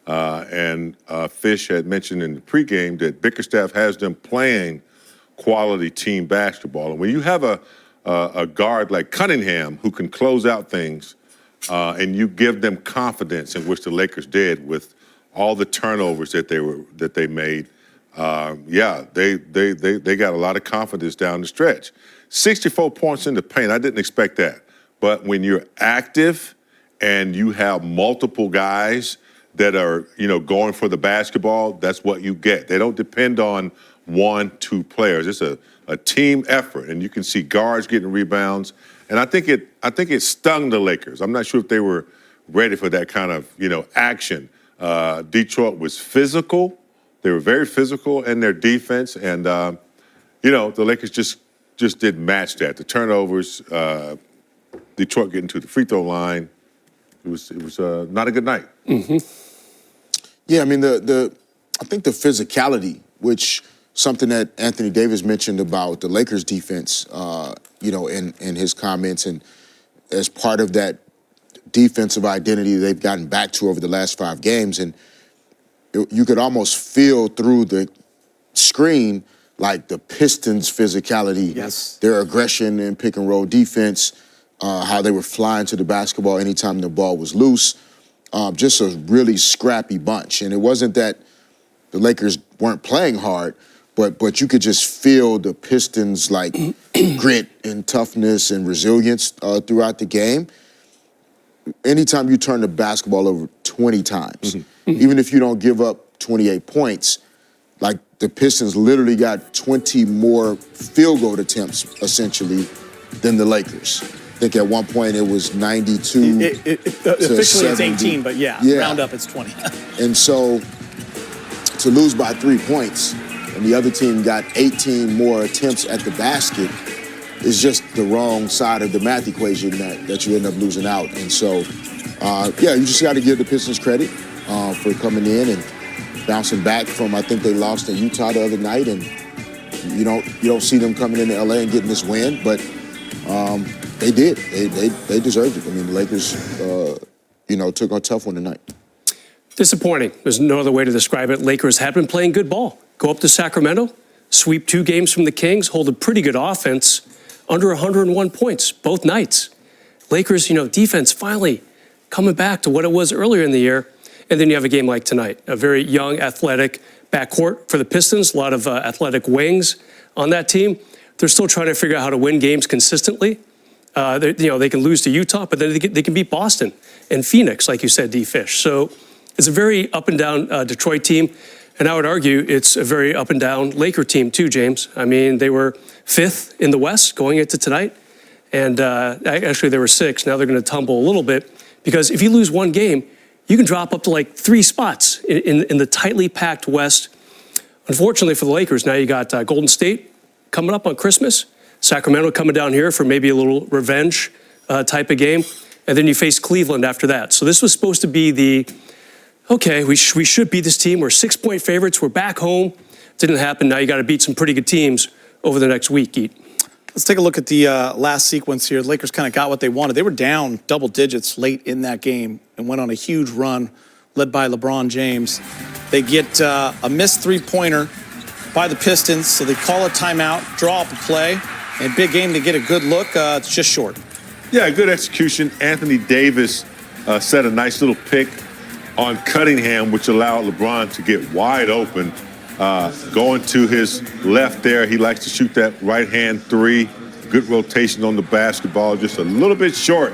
And Fish had mentioned in the pregame that Bickerstaff has them playing quality team basketball. And when you have a guard like Cunningham who can close out things, and you give them confidence, in which the Lakers did with all the turnovers that they made, they got a lot of confidence down the stretch. 64 points in the paint, I didn't expect that. But when you're active and you have multiple guys that are, going for the basketball, that's what you get. They don't depend on 1-2 players. It's a team effort, and you can see guards getting rebounds. And I think it stung the Lakers. I'm not sure if they were ready for that kind of, action. Detroit was physical. They were very physical in their defense, and the Lakers just didn't match that. The turnovers, Detroit getting to the free throw line. It was not a good night. Mm-hmm. Yeah, I mean I think the physicality, which something that Anthony Davis mentioned about the Lakers defense, in his comments, and as part of that defensive identity they've gotten back to over the last 5 games, and you could almost feel through the screen like the Pistons' physicality, yes, their aggression in pick and roll defense, how they were flying to the basketball anytime the ball was loose. Just a really scrappy bunch. And it wasn't that the Lakers weren't playing hard, but you could just feel the Pistons' grit and toughness and resilience throughout the game. Anytime you turn the basketball over 20 times, even if you don't give up 28 points, the Pistons literally got 20 more field goal attempts, essentially, than the Lakers. I think at one point it was 92 officially it's 18, but round up it's 20. And so to lose by 3 points and the other team got 18 more attempts at the basket is just the wrong side of the math equation that you end up losing out. And so, you just got to give the Pistons credit for coming in and bouncing back from, I think they lost in Utah the other night, and you don't see them coming into LA and getting this win, but they did. They deserved it. I mean, the Lakers, took a tough one tonight. Disappointing. There's no other way to describe it. Lakers have been playing good ball. Go up to Sacramento, sweep 2 games from the Kings, hold a pretty good offense, under 101 points both nights. Lakers, defense finally coming back to what it was earlier in the year. And then you have a game like tonight, a very young, athletic backcourt for the Pistons, a lot of athletic wings on that team. They're still trying to figure out how to win games consistently. They can lose to Utah, but then they can beat Boston and Phoenix, like you said, D-Fish. So it's a very up-and-down Detroit team. And I would argue it's a very up-and-down Laker team too, James. I mean, they were 5th in the West going into tonight. And actually, they were 6th. Now they're going to tumble a little bit. Because if you lose one game, you can drop up to 3 spots in the tightly packed West. Unfortunately for the Lakers, now you got Golden State coming up on Christmas, Sacramento coming down here for maybe a little revenge type of game, and then you face Cleveland after that. So this was supposed to be we should beat this team. We're 6-point favorites. We're back home. Didn't happen. Now you got to beat some pretty good teams over the next week, Eat. Let's take a look at the last sequence here. The Lakers kind of got what they wanted. They were down double digits late in that game and went on a huge run led by LeBron James. They get a missed three-pointer by the Pistons, so they call a timeout, draw up a play, and big game to get a good look. It's just short. Yeah, good execution. Anthony Davis set a nice little pick on Cunningham, which allowed LeBron to get wide open. Going to his left there, he likes to shoot that right-hand 3. Good rotation on the basketball, just a little bit short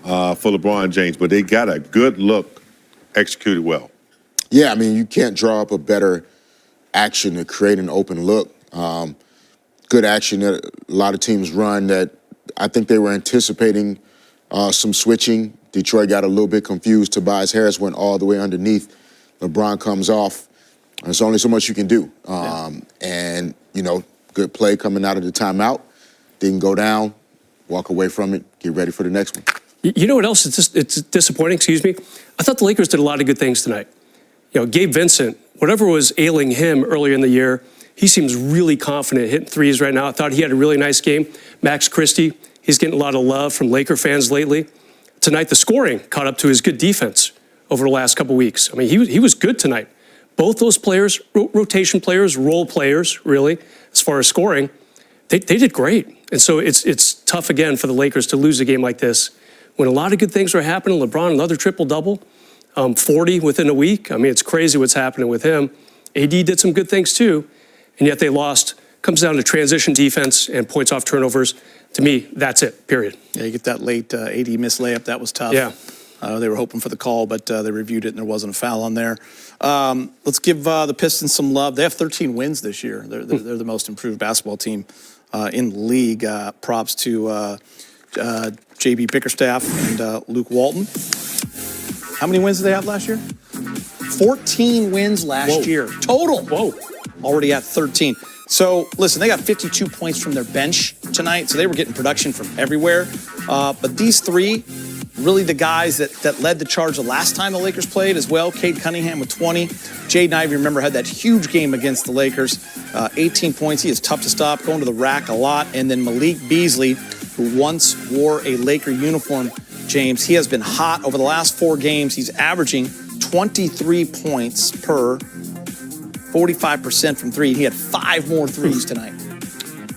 for LeBron James, but they got a good look, executed well. Yeah, I mean, you can't draw up a better action to create an open look. Good action that a lot of teams run that I think they were anticipating some switching. Detroit got a little bit confused. Tobias Harris went all the way underneath. LeBron comes off. There's only so much you can do. And, good play coming out of the timeout. Didn't go down, walk away from it, get ready for the next one. You know what else? It's disappointing, I thought the Lakers did a lot of good things tonight. Gabe Vincent, whatever was ailing him earlier in the year, he seems really confident hitting threes right now. I thought he had a really nice game. Max Christie, he's getting a lot of love from Laker fans lately. Tonight, the scoring caught up to his good defense over the last couple weeks. I mean, he was good tonight. Both those players, rotation players, role players, really, as far as scoring, they did great. And so it's tough, again, for the Lakers to lose a game like this when a lot of good things are happening. LeBron, another triple-double, 40 within a week. I mean, it's crazy what's happening with him. AD did some good things, too, and yet they lost. Comes down to transition defense and points off turnovers. To me, that's it, period. Yeah, you get that late AD missed layup. That was tough. Yeah. They were hoping for the call, but they reviewed it and there wasn't a foul on there. Let's give the Pistons some love. They have 13 wins this year. They're the most improved basketball team in the league. Props to J.B. Bickerstaff and Luke Walton. How many wins did they have last year? 14 wins last year. Total. Whoa. Already at 13. So, listen, they got 52 points from their bench tonight, so they were getting production from everywhere. But these three, really the guys that led the charge the last time the Lakers played as well. Cade Cunningham with 20. Jaden Ivey, remember, had that huge game against the Lakers. 18 points. He is tough to stop, going to the rack a lot. And then Malik Beasley, who once wore a Laker uniform, James, he has been hot over the last 4 games. He's averaging 23 points per 45% from three. He had 5 more threes tonight.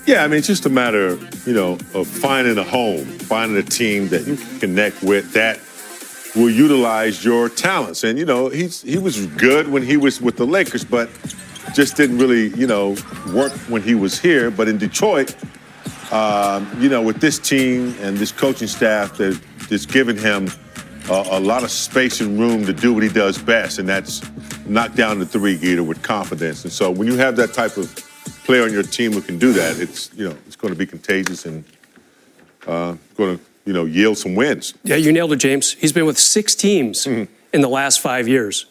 Yeah, I mean, it's just a matter, of finding a home, finding a team that you can connect with that will utilize your talents. And, he was good when he was with the Lakers, but just didn't really, work when he was here. But in Detroit, with this team and this coaching staff, they're just giving him a lot of space and room to do what he does best, and that's knock down the three-getter with confidence. And so when you have that type of player on your team who can do that, it's going to be contagious and going to yield some wins. Yeah, you nailed it, James. He's been with 6 teams in the last 5 years.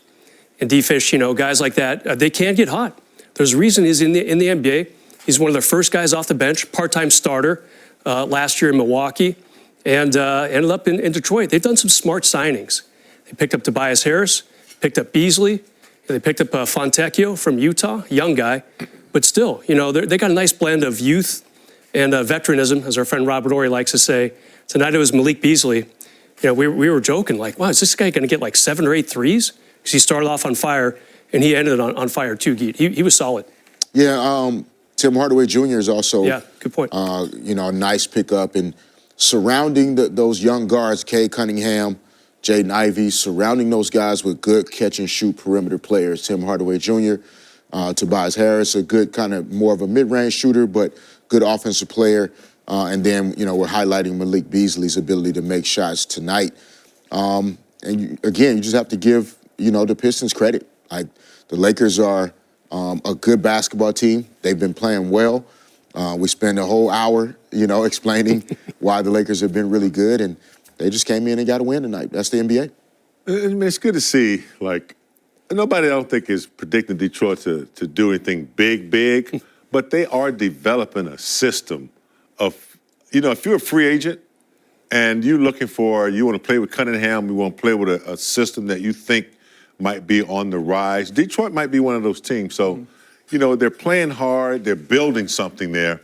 And D-Fish, guys like that, they can get hot. There's a reason he's in the NBA. He's one of the first guys off the bench, part-time starter last year in Milwaukee, and ended up in Detroit. They've done some smart signings. They picked up Tobias Harris, picked up Beasley, they picked up Fontecchio from Utah, young guy. But still, they got a nice blend of youth and veteranism, as our friend Robert Ory likes to say. Tonight it was Malik Beasley. We were joking, like, wow, is this guy going to get like 7 or 8 threes? Because he started off on fire, and he ended on fire too, Geet. He was solid. Yeah, Tim Hardaway Jr. is also, good point. A nice pickup. And surrounding those young guards, Cade Cunningham, Jaden Ivey, surrounding those guys with good catch-and-shoot perimeter players. Tim Hardaway Jr., Tobias Harris, a good kind of more of a mid-range shooter, but good offensive player. And then, we're highlighting Malik Beasley's ability to make shots tonight. You just have to give, the Pistons credit. The Lakers are a good basketball team. They've been playing well. We spent a whole hour, explaining why the Lakers have been really good, and they just came in and got a win tonight. That's the NBA. I mean, it's good to see, nobody, I don't think, is predicting Detroit to do anything big, but they are developing a system of, if you're a free agent and you're looking you want to play with Cunningham, you want to play with a system that you think might be on the rise, Detroit might be one of those teams. So, they're playing hard, they're building something there.